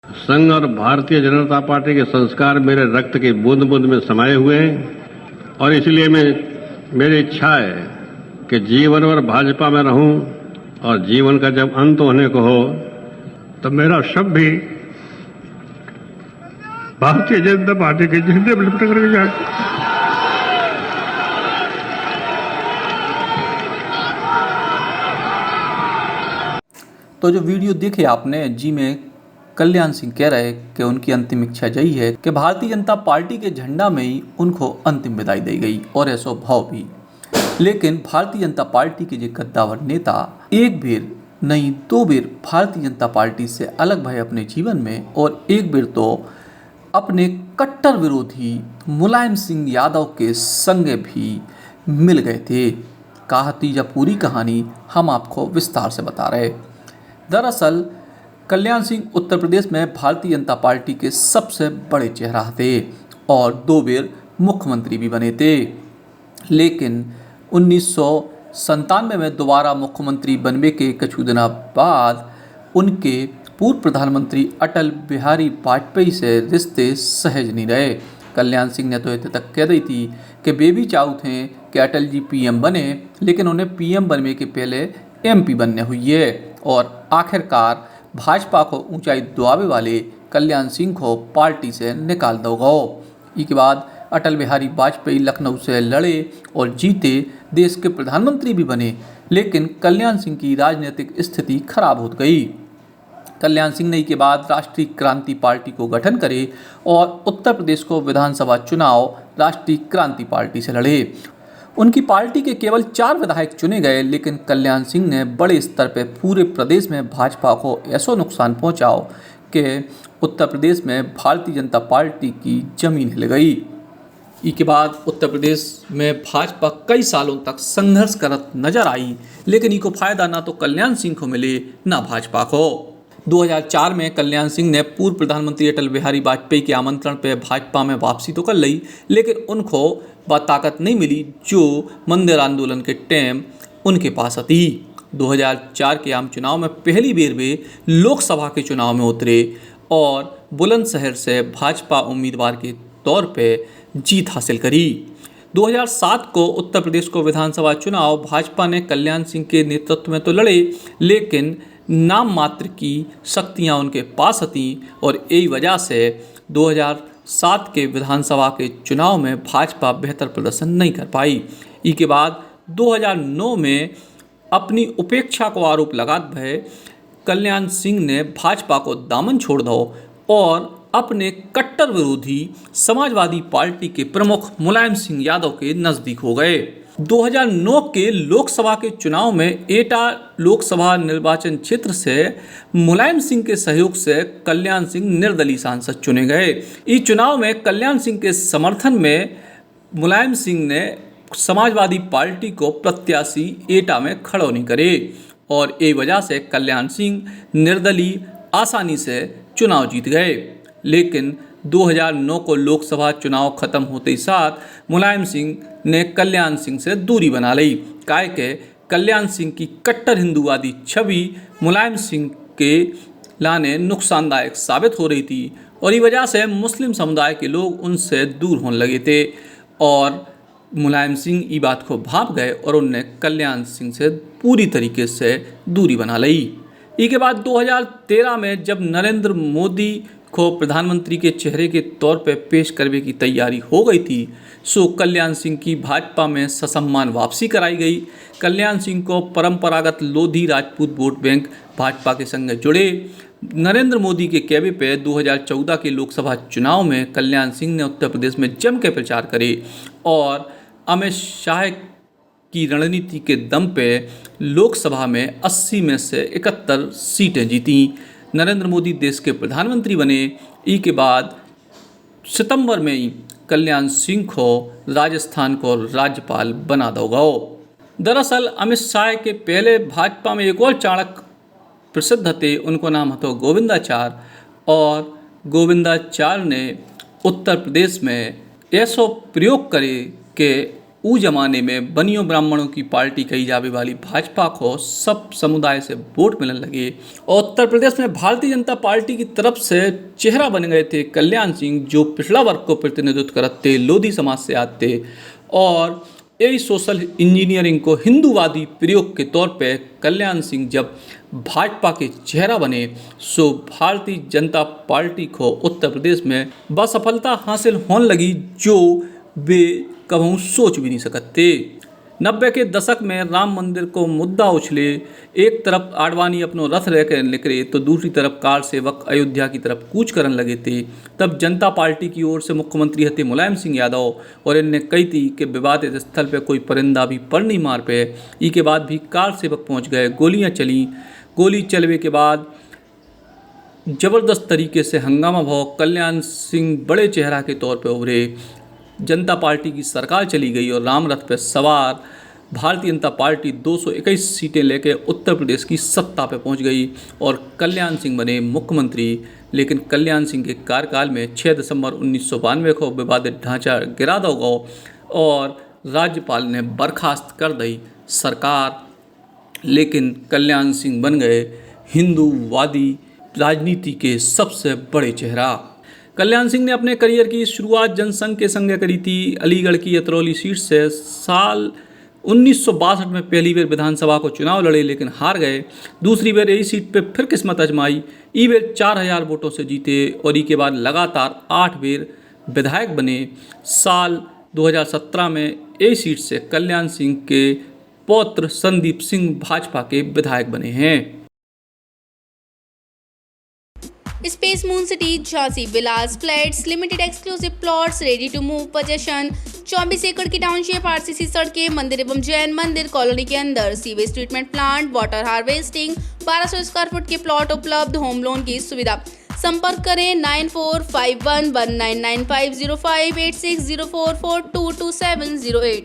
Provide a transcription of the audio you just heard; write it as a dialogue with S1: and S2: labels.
S1: संघ और भारतीय जनता पार्टी के संस्कार मेरे रक्त की बूंद बूंद में समाये हुए हैं और इसलिए मेरी इच्छा है कि जीवन भर भाजपा में रहूं और जीवन का जब अंत होने को हो तो मेरा शव भी भारतीय जनता पार्टी के झंडे में लिपट करके जाए।
S2: तो जो वीडियो देखे आपने, जी में कल्याण सिंह कह रहे कि उनकी अंतिम इच्छा यही है कि भारतीय जनता पार्टी के झंडा में ही उनको अंतिम विदाई दी गई और ऐसो भाव भी। लेकिन भारतीय जनता पार्टी के जो कद्दावर नेता एक बेर नहीं दो बेर भारतीय जनता पार्टी से अलग भय अपने जीवन में, और एक बेर तो अपने कट्टर विरोधी मुलायम सिंह यादव के संग भी मिल गए थे। कहाती जब पूरी कहानी हम आपको विस्तार से बता रहे। दरअसल कल्याण सिंह उत्तर प्रदेश में भारतीय जनता पार्टी के सबसे बड़े चेहरा थे और 2 बार मुख्यमंत्री भी बने थे। लेकिन 1997 में दोबारा मुख्यमंत्री बनने के कुछ दिनों बाद उनके पूर्व प्रधानमंत्री अटल बिहारी वाजपेयी से रिश्ते सहज नहीं रहे। कल्याण सिंह ने तो इतने तक कह दी थी कि बेबी चाहू थे कि अटल जी पीएम बने, लेकिन उन्हें पीएम बनने के पहले एमपी बनने हुई है। और आखिरकार भाजपा को ऊंचाई दुआवे वाले कल्याण सिंह को पार्टी से निकाल दो गो। इसके बाद अटल बिहारी वाजपेयी लखनऊ से लड़े और जीते, देश के प्रधानमंत्री भी बने, लेकिन कल्याण सिंह की राजनीतिक स्थिति खराब हो गई। कल्याण सिंह ने के बाद राष्ट्रीय क्रांति पार्टी को गठन करे और उत्तर प्रदेश को विधानसभा चुनाव राष्ट्रीय क्रांति पार्टी से लड़े। उनकी पार्टी के केवल 4 विधायक चुने गए, लेकिन कल्याण सिंह ने बड़े स्तर पर पूरे प्रदेश में भाजपा को ऐसा नुकसान पहुंचाओ कि उत्तर प्रदेश में भारतीय जनता पार्टी की जमीन हिल गई। इसके बाद उत्तर प्रदेश में भाजपा कई सालों तक संघर्ष करत नजर आई, लेकिन इनको फायदा ना तो कल्याण सिंह को मिले ना भाजपा को। 2004 में कल्याण सिंह ने पूर्व प्रधानमंत्री अटल बिहारी वाजपेयी के आमंत्रण पर भाजपा में वापसी तो कर ली, लेकिन उनको वह ताकत नहीं मिली जो मंदिर आंदोलन के टाइम उनके पास थी। 2004 के आम चुनाव में पहली बार वे लोकसभा के चुनाव में उतरे और बुलंदशहर से भाजपा उम्मीदवार के तौर पर जीत हासिल करी। 2007 को उत्तर प्रदेश को विधानसभा चुनाव भाजपा ने कल्याण सिंह के नेतृत्व में तो लड़े, लेकिन नाम मात्र की शक्तियां उनके पास थीं और यही वजह से 2007 के विधानसभा के चुनाव में भाजपा बेहतर प्रदर्शन नहीं कर पाई। इसके बाद 2009 में अपनी उपेक्षा को आरोप लगाते हुए कल्याण सिंह ने भाजपा को दामन छोड़ दो और अपने कट्टर विरोधी समाजवादी पार्टी के प्रमुख मुलायम सिंह यादव के नजदीक हो गए। 2009 के लोकसभा के चुनाव में एटा लोकसभा निर्वाचन क्षेत्र से मुलायम सिंह के सहयोग से कल्याण सिंह निर्दलीय सांसद चुने गए। इस चुनाव में कल्याण सिंह के समर्थन में मुलायम सिंह ने समाजवादी पार्टी को प्रत्याशी एटा में खड़ो नहीं करे और ये वजह से कल्याण सिंह निर्दलीय आसानी से चुनाव जीत गए। लेकिन 2009 को लोकसभा चुनाव खत्म होते ही साथ मुलायम सिंह ने कल्याण सिंह से दूरी बना ली। काहे के कल्याण सिंह की कट्टर हिंदूवादी छवि मुलायम सिंह के लाने नुकसानदायक साबित हो रही थी और इस वजह से मुस्लिम समुदाय के लोग उनसे दूर होने लगे थे और मुलायम सिंह ये बात को भाप गए और उनने कल्याण सिंह से पूरी तरीके से दूरी बना ली। इसके बाद 2013 में जब नरेंद्र मोदी को प्रधानमंत्री के चेहरे के तौर पर पेश करने की तैयारी हो गई थी, सो कल्याण सिंह की भाजपा में ससम्मान वापसी कराई गई। कल्याण सिंह को परंपरागत लोधी राजपूत वोट बैंक भाजपा के संग जुड़े। नरेंद्र मोदी के कहने पे 2014 के लोकसभा चुनाव में कल्याण सिंह ने उत्तर प्रदेश में जम के प्रचार करे और अमित शाह की रणनीति के दम पे लोकसभा में 80 में से 71 सीटें जीती। नरेंद्र मोदी देश के प्रधानमंत्री बने। ई के बाद सितंबर में ही कल्याण सिंह को राजस्थान को राज्यपाल बना दो गो। दरअसल अमित शाह के पहले भाजपा में एक और चाणक्य प्रसिद्ध थे, उनको नाम था गोविंदाचार्य, और गोविंदाचार्य ने उत्तर प्रदेश में ऐसा प्रयोग करे कि ऊ जमाने में बनियों ब्राह्मणों की पार्टी कही जावे वाली भाजपा को सब समुदाय से वोट मिलने लगे और उत्तर प्रदेश में भारतीय जनता पार्टी की तरफ से चेहरा बन गए थे कल्याण सिंह, जो पिछड़ा वर्ग को प्रतिनिधित्व करते लोधी समाज से आते और यही सोशल इंजीनियरिंग को हिंदूवादी प्रयोग के तौर पे कल्याण सिंह जब भाजपा के चेहरा बने सो भारतीय जनता पार्टी को उत्तर प्रदेश में असफलता हासिल होने लगी जो वे कभी सोच भी नहीं सकते। 90 के दशक में राम मंदिर को मुद्दा उछले, एक तरफ आडवाणी अपनो रथ लेकर निकले तो दूसरी तरफ कार सेवक अयोध्या की तरफ कूच करने लगे थे। तब जनता पार्टी की ओर से मुख्यमंत्री हते मुलायम सिंह यादव और इनने कही थी कि विवादित स्थल पे कोई परिंदा भी पर नहीं मार पे। ई के बाद भी कार सेवक पहुंच गए, गोलियां चली। गोली चलने के बाद जबरदस्त तरीके से हंगामा भाव, कल्याण सिंह बड़े चेहरा के तौर पे उभरे। जनता पार्टी की सरकार चली गई और राम रथ पर सवार भारतीय जनता पार्टी 221 सीटें लेकर उत्तर प्रदेश की सत्ता पे पहुंच गई और कल्याण सिंह बने मुख्यमंत्री। लेकिन कल्याण सिंह के कार्यकाल में 6 दिसंबर 1992 को विवादित ढांचा गिरा दो गो और राज्यपाल ने बर्खास्त कर दी सरकार। लेकिन कल्याण सिंह बन गए हिंदूवादी राजनीति के सबसे बड़े चेहरा। कल्याण सिंह ने अपने करियर की शुरुआत जनसंघ के संग करी थी। अलीगढ़ की अतरौली सीट से साल 1962 में पहली बार विधानसभा को चुनाव लड़े लेकिन हार गए। दूसरी बार यही सीट पे फिर किस्मत आजमाई, ई बार 4000 वोटों से जीते और ई के बाद लगातार 8 बार विधायक बने। साल 2017 में यही सीट से कल्याण सिंह के पौत्र संदीप सिंह भाजपा के विधायक बने हैं।
S3: Space moon city Jhansi Vilas flats limited exclusive plots ready to move possession 24 एकड़ की टाउनशिप, आरसीसी सड़कें, मंदिर एवं जैन मंदिर कॉलोनी के अंदर, sewage treatment plant, water harvesting, 1200 square foot के प्लॉट उपलब्ध, होम लोन की सुविधा। संपर्क करें 9451199505 8604422708।